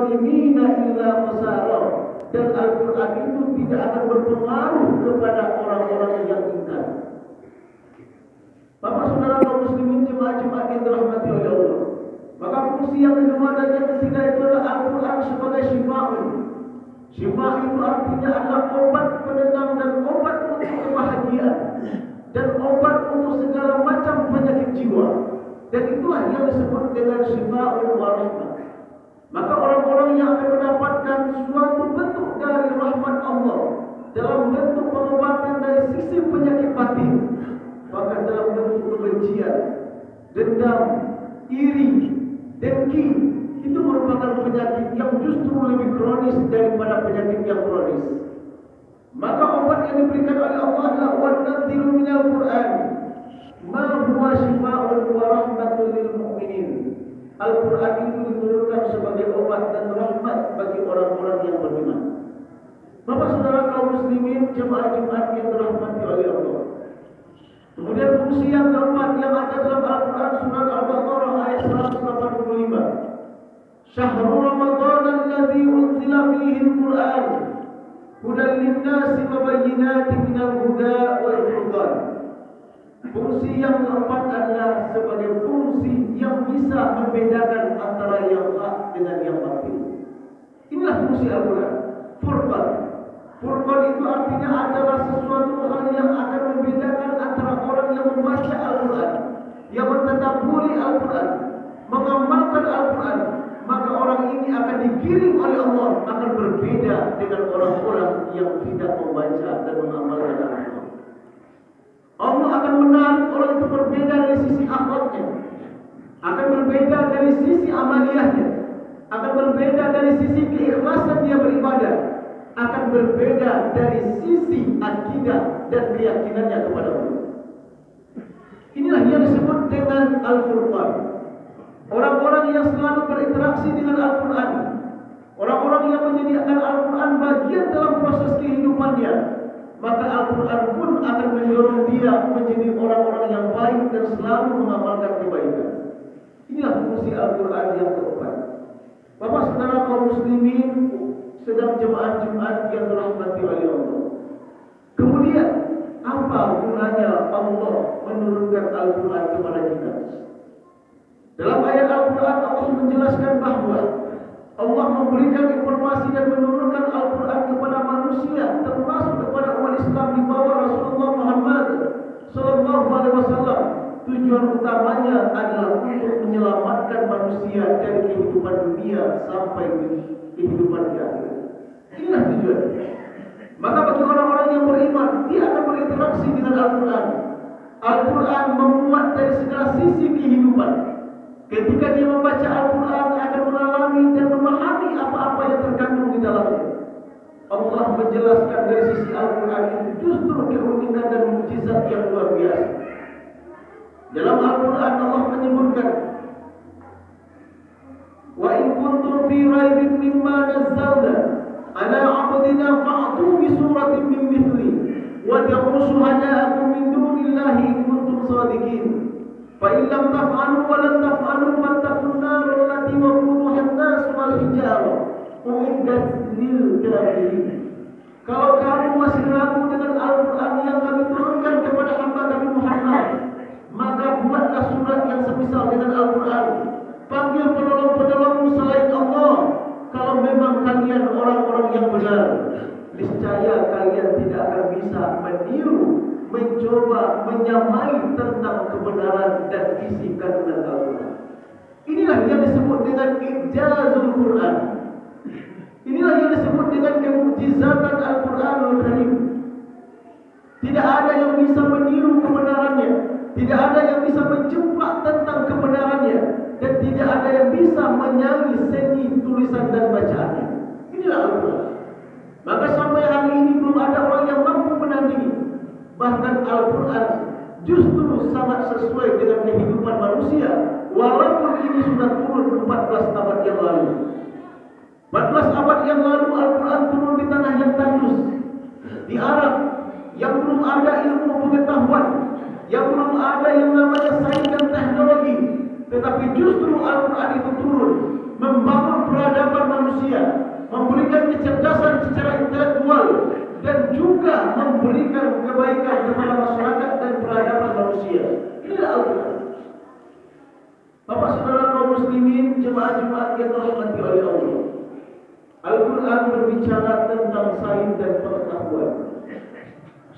lidh-dhalimina illa khasara. Dan Al-Quran itu tidak akan berpengaruh kepada orang-orang yang ingkar. Bapak saudara kaum muslimin jemaah-jemaah yang dirahmati oleh Allah, maka fungsi yang kedua dan yang ketiga itu adalah Al-Quran sebagai syifa'un. Syifa' itu artinya adalah obat penenang dan obat untuk kebahagiaan dan obat untuk segala macam penyakit jiwa. Dan itulah yang disebut dengan syifa'un wa rahmah. Maka orang-orang yang akan mendapatkan suatu bentuk dari rahmat Allah dalam bentuk pengobatan dari sisi penyakit batin, bahkan dalam bentuk kebencian, dendam, iri, dengki, itu merupakan penyakit yang justru lebih kronis daripada penyakit yang kronis. Maka obat yang diberikan oleh Allah adalah وَنَنْزِلُ مِنَ الْقُرْآنِ مَا هُوَ شِفَاءٌ وَرَحْمَةٌ لِلْمُؤْمِنِينَ. Al-Quran itu diturunkan sebagai obat dan rahmat bagi orang-orang yang beriman. Bapak saudara kaum muslimin jemaah Jumat yang dirahmati oleh Allah. Kemudian fungsi yang keempat yang ada dalam Al-Quran surat Al-Baqarah ayat 185. Syahrul Ramadan alladzi unzila fihi al-Quran hudan lin-nasi wa bayyinatin minal huda wal furqan. Fungsi yang keempat adalah sebagai fungsi yang bisa membedakan antara yang hak dengan yang batil. Inilah fungsi Al-Quran. Furqan. Furqan itu artinya adalah sesuatu hal yang akan membedakan antara orang yang membaca Al-Quran, yang mentadabburi Al-Quran, mengamalkan Al-Quran. Maka orang ini akan digiring oleh Allah, akan berbeda dengan orang-orang yang tidak membaca dan mengamalkan Al-Quran. Allah akan menarik orang itu berbeda dari sisi akhlaknya, akan berbeda dari sisi amaliyahnya, akan berbeda dari sisi keikhlasan dia beribadah, akan berbeda dari sisi akidah dan keyakinannya kepada Allah. Inilah yang disebut dengan Al-Furqan. Orang-orang yang selalu berinteraksi dengan Al-Quran, orang-orang yang menjadikan Al-Quran bagian dalam proses kehidupannya, maka Al-Quran pun akan mendorong dia menjadi orang-orang yang baik dan selalu mengamalkan kebaikan. Inilah fungsi Al-Quran yang keempat. Bapak saudara kaum muslimin sedang jemaah Jumat yang dirahmati oleh Allah. Kemudian apa gunanya Allah menurunkan Al-Quran kepada kita? Dalam ayat Al-Quran Allah menjelaskan bahawa Allah memberikan informasi dan menurunkan Al-Quran kepada manusia, termasuk kepada umat Islam di bawah Rasulullah Muhammad sallallahu alaihi wasallam. Tujuan utamanya adalah untuk menyelamatkan manusia dari kehidupan dunia sampai kehidupan di akhirat. Inilah tujuan. Maka bagi orang-orang yang beriman, dia akan berinteraksi dengan Al-Quran. Al-Quran memuat dari segala sisi kehidupan. Ketika dia membaca Al-Quran, dia akan mengalami dan memahami apa-apa yang terkandung di dalamnya. Allah menjelaskan dari sisi Al-Quran itu justru keunikan dan mukjizat yang luar biasa. Dalam Al-Quran Allah menyebutkan, wa in kuntum fi raibin mimma nazzalna ala 'abdina fa'tu bi suratin min mithli wa da'u shuhada'akum min dunillahi in kuntum shadiqin. Fa in lam taf'alu wa lan taf'alu fattaqun nar allati waquduha an-nas wal hijarah uiddat lil kafirin. Kalau kamu masih ragu dengan Al-Quran yang kami turunkan kepada hamba kami Muhammad, maka buatlah surat yang semisal dengan Al-Quran. Panggil penolong-penolongmu selain Allah. Kalau memang kalian orang-orang yang benar, niscaya kalian tidak akan bisa meniru, mencoba menyamai tentang kebenaran dan isi kandungan Al-Quran. Inilah yang disebut dengan ijazul Quran. Inilah yang disebut dengan kemukjizatan Al-Quranul Karim. Tidak ada yang bisa meniru kebenarannya, tidak ada yang bisa menjumpa tentang kebenarannya, dan tidak ada yang bisa menyanyi seni tulisan dan bacaannya. Inilah Al-Quran. Maka sampai hari ini belum ada orang yang mampu menandingi. Bahkan Al-Quran justru sangat sesuai dengan kehidupan manusia, walaupun ini sudah turun 14 abad yang lalu. 14 abad yang lalu Al-Quran turun di tanah yang tandus, di Arab, yang belum ada ilmu pengetahuan, yang belum ada yang namanya sains dan teknologi. Tetapi justru Al-Quran itu turun membangun peradaban manusia manusia, memberikan kecerdasan secara intelektual, dan juga memberikan kebaikan kepada masyarakat dan peradaban manusia. Inilah Al-Quran. Bapak saudara kaum muslimin, jemaah-jemaah yang dirahmati oleh Allah. Al-Quran berbicara tentang sains dan pengetahuan.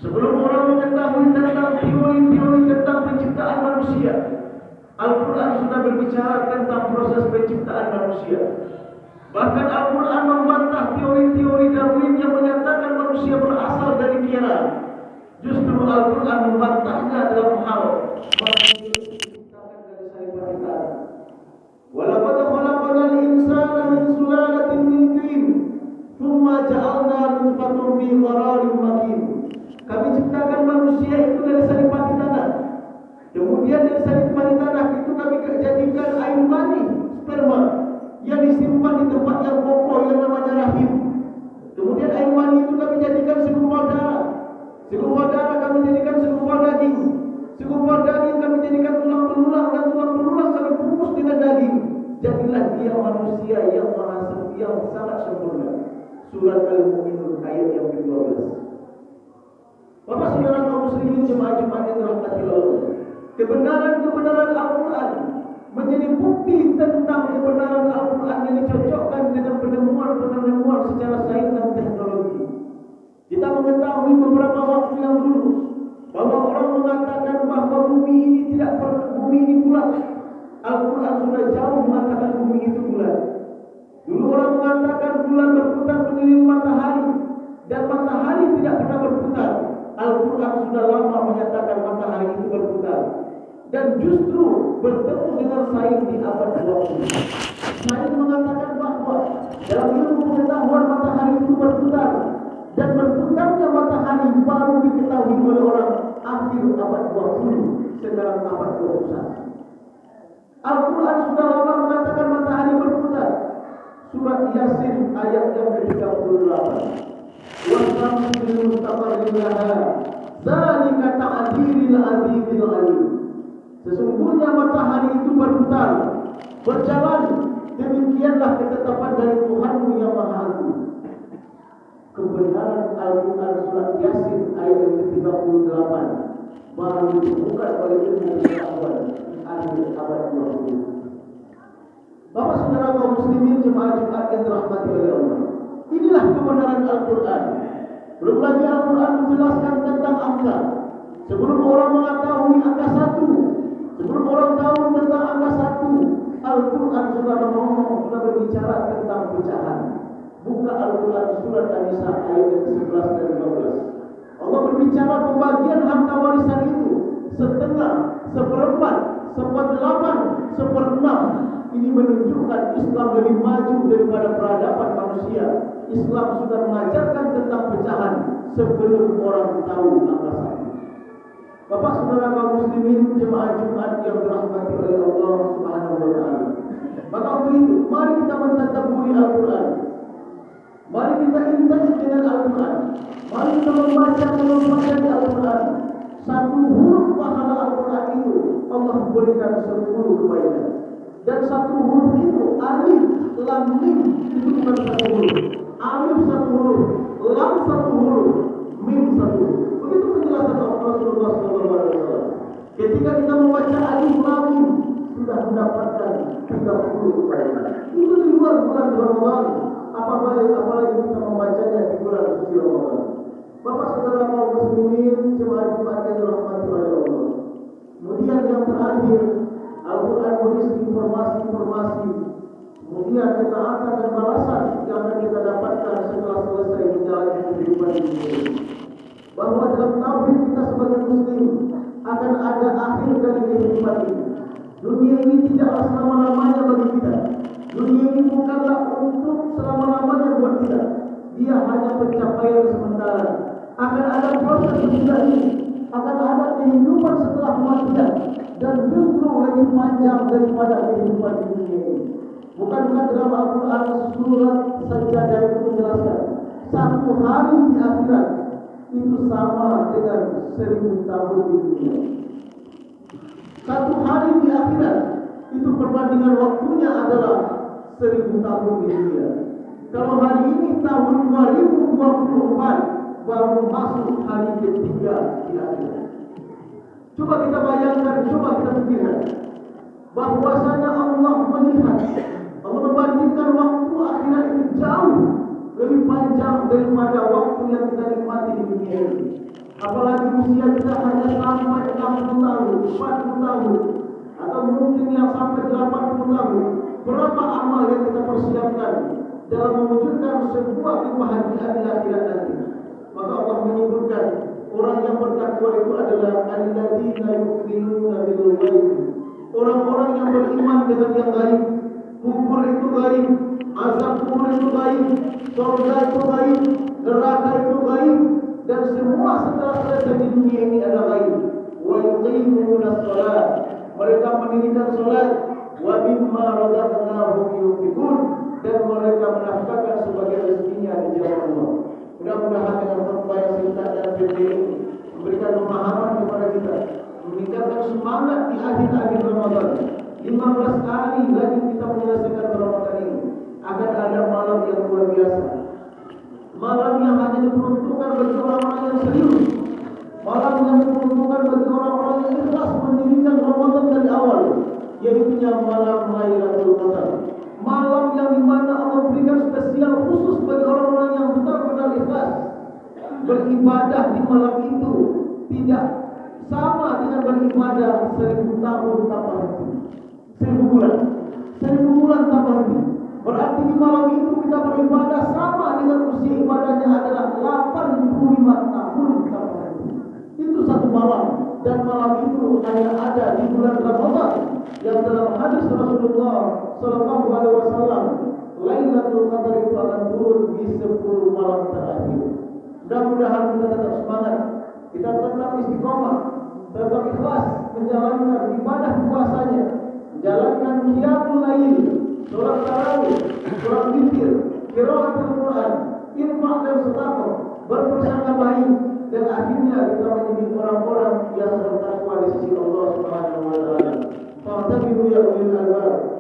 Sebelum orang mengetahui tentang teori-teori tentang penciptaan manusia, Al-Quran sudah berbicara tentang proses penciptaan manusia. Bahkan Al-Quran membantah teori-teori Darwin yang menyatakan manusia berasal dari kera. Justru Al-Quran membantahnya dalam hal manusia diciptakan dari sains wanita. Walaqad khalaqnal insana min sulalatin min tin, tsumma ja'alna nutfatan fi qararin makin. Kami ciptakan manusia itu dari saripati tanah. Kemudian dari saripati tanah itu kami jadikan air mani, sperma, yang disimpan di tempat yang kokoh yang namanya rahim. Kemudian air mani itu kami jadikan segumpal darah. Segumpal darah kami jadikan segumpal daging. Segumpal daging kami jadikan tulang belulang, dan tulang belulang kami bungkus dengan daging. Jadilah dia manusia yang sangat sempurna. Surat Al-Mu'minun ayat yang ke-12. Bapak saudara kaum muslimin, jemaah-jemaah yang dirahmati Allah, kebenaran-kebenaran Al-Quran menjadi bukti tentang kebenaran Al-Quran yang dicocokkan dengan penemuan-penemuan secara sains dan teknologi. Kita mengetahui beberapa waktu yang dulu bahwa orang mengatakan bahwa bumi ini bulat. Al-Quran sudah jauh mengatakan bumi itu bulat. Dulu orang mengatakan bulan berputar mengelilingi matahari, dan matahari tidak pernah berputar. Al-Quran sudah lama menyatakan matahari itu berputar, dan justru bertemu dengan sains di abad 20. Sains mengatakan bahwa dalam ilmu pengetahuan matahari itu berputar, dan berputarnya matahari baru diketahui oleh orang akhir abad 20, sekarang abad 21. Al-Quran sudah lama mengatakan matahari berputar. Surat Yasin ayat yang ke-38. وَالشَّمْسِ بِمُسْتَقَرٍّ لَهَا ذَلِكَ تَقْدِيرُ الْعَزِيزِ الْعَلِيمِ. Sesungguhnya matahari itu berputar, berjalan, demikianlah ketetapan dari Tuhanmu yang Maha Agung. Kebenaran Al-Quran surat Yasin ayat yang ke-38 baru ditemukan oleh ilmu pengetahuan di akhir abad 20. Bapak saudara kaum muslimin, jemaah-jemaah yang dirahmati oleh Allah, inilah kebenaran Al-Quran. Belum lagi Al-Quran menjelaskan tentang angka. Sebelum orang mengetahui angka 1, sebelum orang tahu tentang angka 1, Al-Quran sudah berbicara tentang pecahan. Buka Al-Quran surat An-Nisa ayat ke-11 dan 12. Allah berbicara pembagian harta warisan itu, setengah, seperempat, seperdelapan, seperenam. Ini menunjukkan Islam lebih maju daripada peradaban manusia. Islam sudah mengajarkan tentang pecahan sebelum orang tahu angka 1. Bapak saudara kaum muslimin, jemaah Jumat yang dirahmati oleh Allah Subhanahu wa taala. Maka untuk itu, mari kita mentadabburi Al-Quran. Mari kita intens dengan Al-Quran. Mari kita membaca di Al-Quran. Satu huruf pahala Al-Quran itu Allah berikan 10 kebaikan. Dan satu huruf itu, alif, lam, mim, itu bukan satu huruf. Alif satu huruf, lam satu huruf, mim satu huruf. Begitu penjelasan Rasulullah SAW. Ketika kita membaca alif, lam, mim, sudah mendapatkan 30 kebaikan. Itu di luar bulan Ramadan. Apalagi kita membacanya di bulan suci Ramadan. Bapak saudara kaum muslimin, jemaah Jumat yang dirahmati oleh Allah. Kemudian yang terakhir, Al-Quran berisi informasi-informasi, kemudian ketaatan dan balasan yang akan kita dapatkan setelah selesai menjalani kehidupan ini. Bahwa dalam tauhid kita sebagai muslim akan ada akhir dari kehidupan ini. Dunia ini tidaklah selama-lamanya bagi kita. Dunia ini bukanlah untuk selama-lamanya buat kita. Dia hanya pencapaian sementara. Akan ada proses sesudah ini. Akan ada kehidupan setelah kematian, dan justru lebih panjang daripada kehidupan di dunia ini. Bukankah dalam Al-Quran surat Sajdah itu menjelaskan 1 hari di akhirat itu sama dengan 1000 tahun di dunia. 1 hari di akhirat itu perbandingan waktunya adalah 1000 tahun di dunia. Kalau hari ini tahun 2024 baru masuk hari ketiga di akhirat. Coba kita bayangkan, coba kita pikirkan bahwasanya Allah melihat, Allah membandingkan waktu akhirat itu jauh lebih panjang daripada waktu yang kita nikmati di dunia ini. Apalagi usia kita hanya sampai 60 tahun, 40 tahun, atau mungkin yang sampai 80 tahun. Berapa amal yang kita persiapkan dalam mewujudkan sebuah kebahagiaan di akhirat nanti. Maka Allah menyebutkan orang yang bertakwa itu adalah alladzina yu'minuna bil ghaib. Orang-orang yang beriman dengan yang gaib. Kubur itu gaib, azab kubur itu gaib, surga itu gaib, neraka itu gaib, dan semua setelah selesai di dunia ini adalah gaib. Wa yuqimuna shalah, mereka mendirikan salat, wa mimma razaqnahum yunfiqun, dan mereka menafkahkan sebagai rezekinya di jalan Allah. Mudah-mudahan dengan khutbah yang singkat dan pendek ini memberikan pemahaman kepada kita, meningkatkan semangat di akhir-akhir Ramadan. 15 hari lagi kita menyelesaikan Ramadan ini. Akan ada malam yang luar biasa, malam yang hanya diperuntukkan bagi orang-orang yang serius, malam yang diperuntukkan bagi orang-orang yang ikhlas mendirikan Ramadan dari awal, yaitu malam Lailatul Qadar. Malam yang dimana Allah berikan spesial khusus bagi orang-orang yang benar-benar ikhlas beribadah di malam itu. Tidak sama dengan beribadah 1000 tahun tanpa henti, 1000 bulan, 1000 bulan tanpa henti. Berarti di malam itu kita beribadah sama dengan usia ibadahnya adalah 85 tahun tanpa henti. Itu satu malam, dan malam itu hanya ada di bulan Ramadan. Yang dalam hadis Rasulullah Sallallahu Alaihi Wasallam, Lailatul Qadar itu akan turun di 10 malam terakhir. Mudah-mudahan kita tetap semangat, kita tetap istiqomah, tetap ikhlas menjalankan ibadah puasanya, menjalankan qiyamul lail, sholat tarawih, sholat witir, qiraatul Quran, infak dan sedekah, berprasangka baik, dan akhirnya kita menjadi orang-orang yang bertakwa di sisi Allah Subhanahu wa taala. Fa'tabiru ya ulil albab.